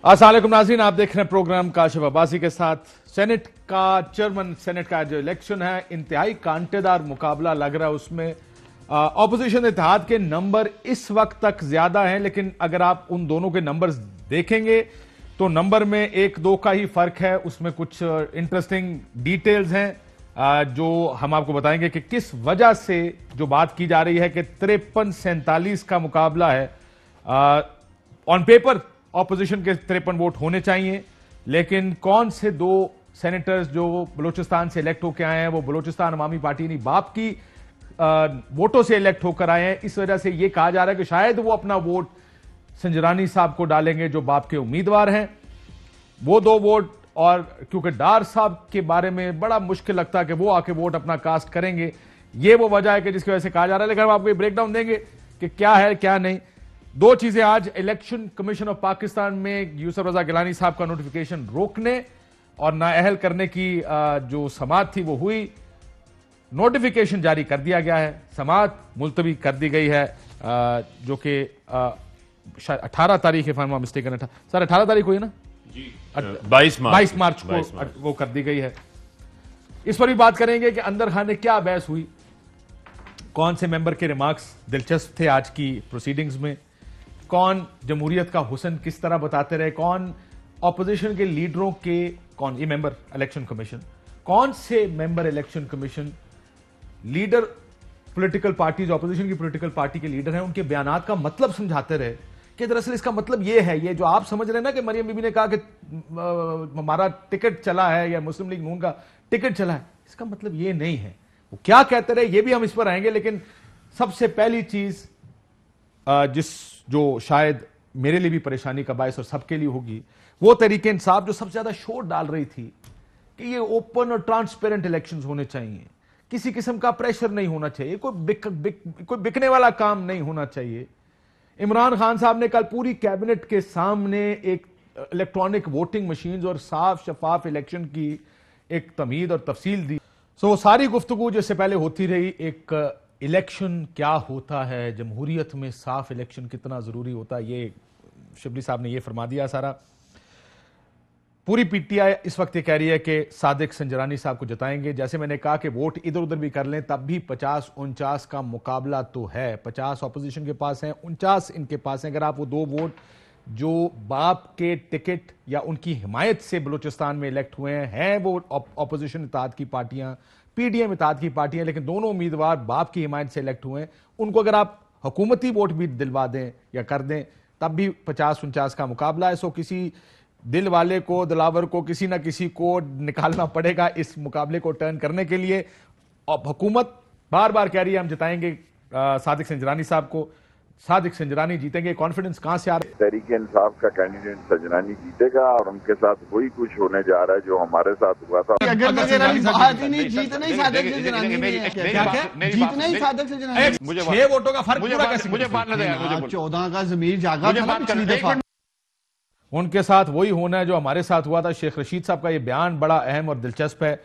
अस्सलाम वालेकुम नाज़रीन, आप देख रहे हैं प्रोग्राम काशिफ अब्बासी के साथ। सेनेट का चेयरमैन, सेनेट का जो इलेक्शन है, इंतहाई कांटेदार मुकाबला लग रहा है। उसमें ऑपोजिशन इत्तेहाद के नंबर इस वक्त तक ज्यादा हैं, लेकिन अगर आप उन दोनों के नंबर्स देखेंगे तो नंबर में एक दो का ही फर्क है। उसमें कुछ इंटरेस्टिंग डिटेल्स हैं जो हम आपको बताएंगे कि किस वजह से जो बात की जा रही है कि 53-47 का मुकाबला है। ऑन पेपर ऑपोजिशन के 53 वोट होने चाहिए, लेकिन कौन से दो सेनेटर्स जो बलूचिस्तान से इलेक्ट होकर आए हैं वो बलूचिस्तान अवामी पार्टी यानी बाप की वोटों से इलेक्ट होकर आए हैं। इस वजह से यह कहा जा रहा है कि शायद वो अपना वोट संजरानी साहब को डालेंगे जो बाप के उम्मीदवार हैं। वो दो वोट, और क्योंकि डार साहब के बारे में बड़ा मुश्किल लगता है कि वो आके वोट अपना कास्ट करेंगे, ये वो वजह है कि जिसकी वजह से कहा जा रहा है। लेकिन हम आपको ब्रेक डाउन देंगे कि क्या है क्या नहीं। दो चीजें आज इलेक्शन कमीशन ऑफ पाकिस्तान में यूसुफ रजा गिलानी साहब का नोटिफिकेशन रोकने और नाअहल करने की जो समाअत थी वो हुई। नोटिफिकेशन जारी कर दिया गया है, समाअत मुलतवी कर दी गई है, जो कि 18 तारीख है, फॉर मिस्टेक सर 18 तारीख हुई ना जी, 22 मार्च को वो कर दी गई है। इस पर भी बात करेंगे कि अंदर खाने क्या बहस हुई, कौन से मेंबर के रिमार्क्स दिलचस्प थे आज की प्रोसीडिंग्स में, कौन जमहूरियत का हुस्न किस तरह बताते रहे, कौन ऑपोजिशन के लीडरों के, कौन ये मेंबर इलेक्शन कमीशन, कौन से member election commission leader political parties, opposition की पॉलिटिकल पार्टी के लीडर हैं, उनके बयानात का मतलब समझाते रहे कि दरअसल इसका मतलब ये है, ये जो आप समझ रहे हैं ना कि मरियम बीबी ने कहा कि हमारा टिकट चला है या मुस्लिम लीग नून का टिकट चला है, इसका मतलब ये नहीं है। वो क्या कहते रहे ये भी हम इस पर आएंगे। लेकिन सबसे पहली चीज जो शायद मेरे लिए भी परेशानी का बायस और सबके लिए होगी, वो तहरीक इंसाफ जो सबसे ज्यादा शोर डाल रही थी कि ये ओपन और ट्रांसपेरेंट इलेक्शंस होने चाहिए, किसी किस्म का प्रेशर नहीं होना चाहिए, कोई बिकने वाला काम नहीं होना चाहिए। इमरान खान साहब ने कल पूरी कैबिनेट के सामने एक इलेक्ट्रॉनिक वोटिंग मशीन और साफ शफाफ इलेक्शन की एक तमीद और तफसील दी। वो सारी गुफ्तगू जिससे पहले होती रही, एक इलेक्शन क्या होता है, जमहूरियत में साफ इलेक्शन कितना जरूरी होता है, ये शिबली साहब ने ये फरमा दिया सारा। पूरी पीटीआई इस वक्त ये कह रही है कि सादिक संजरानी साहब को जिताएंगे। जैसे मैंने कहा कि वोट इधर उधर भी कर लें तब भी 50-49 का मुकाबला तो है। 50 ऑपोजिशन के पास है, 49 इनके पास है। अगर आप वो दो वोट जो बाप के टिकट या उनकी हिमायत से बलूचिस्तान में इलेक्ट हुए हैं वो ऑपोजिशन इत्तेहाद की पार्टियां, पीडीएम इत्तेहाद की पार्टियां, लेकिन दोनों उम्मीदवार बाप की हिमायत से इलेक्ट हुए हैं, उनको अगर आप हुकूमती वोट भी दिलवा दें या कर दें तब भी 50-49 का मुकाबला है। सो किसी दिल वाले को, दिलावर को, किसी ना किसी को निकालना पड़ेगा इस मुकाबले को टर्न करने के लिए। और हुकूमत बार बार कह रही है हम जिताएंगे सादिक संजरानी साहब को, सादिक संजरानी जीतेंगे। कॉन्फिडेंस कहां से आ रहा है? तहरीक इंसाफ का कैंडिडेट संजरानी जीतेगा और उनके सात वही कुछ होने जा रहा है जो हमारे साथ हुआ था। मुझे 6 वोटों का फर्क पूरा कैसे? मुझे 14 का जमीर जागा था पिछली दफा। उनके साथ वही होना है जो हमारे साथ हुआ था। शेख रशीद साहब का ये बयान बड़ा अहम और दिलचस्प है।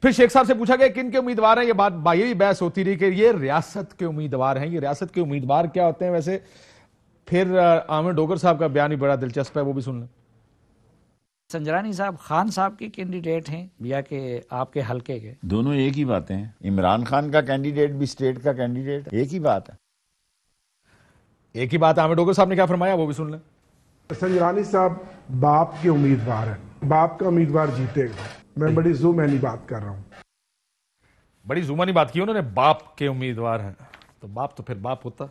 फिर शेख साहब से पूछा गया किन के उम्मीदवार हैं, ये बात ये भी बहस होती रही कि ये रियासत के उम्मीदवार हैं। ये रियासत के उम्मीदवार क्या होते हैं वैसे? फिर आमिर डोगर साहब का बयान भी बड़ा दिलचस्प है, वो भी सुन लें। संजरानी साहब खान साहब के कैंडिडेट हैं या कि आपके हलके के? दोनों एक ही बातें हैं। इमरान खान का कैंडिडेट भी स्टेट का कैंडिडेट, एक ही बात है। एक ही बात आमिर डोगर साहब ने क्या फरमाया वो भी सुन लें। संजरानी साहब बाप के उम्मीदवार हैं, बाप का उम्मीदवार जीतेगा। मैं बड़ी ज़ुमानी बात कर रहा हूं। बड़ी ज़ुमानी बात की उन्होंने, बाप के उम्मीदवार हैं तो बाप तो फिर बाप होता।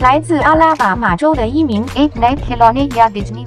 来自阿拉巴马州的一名 8-Night Khilone या डिज्नी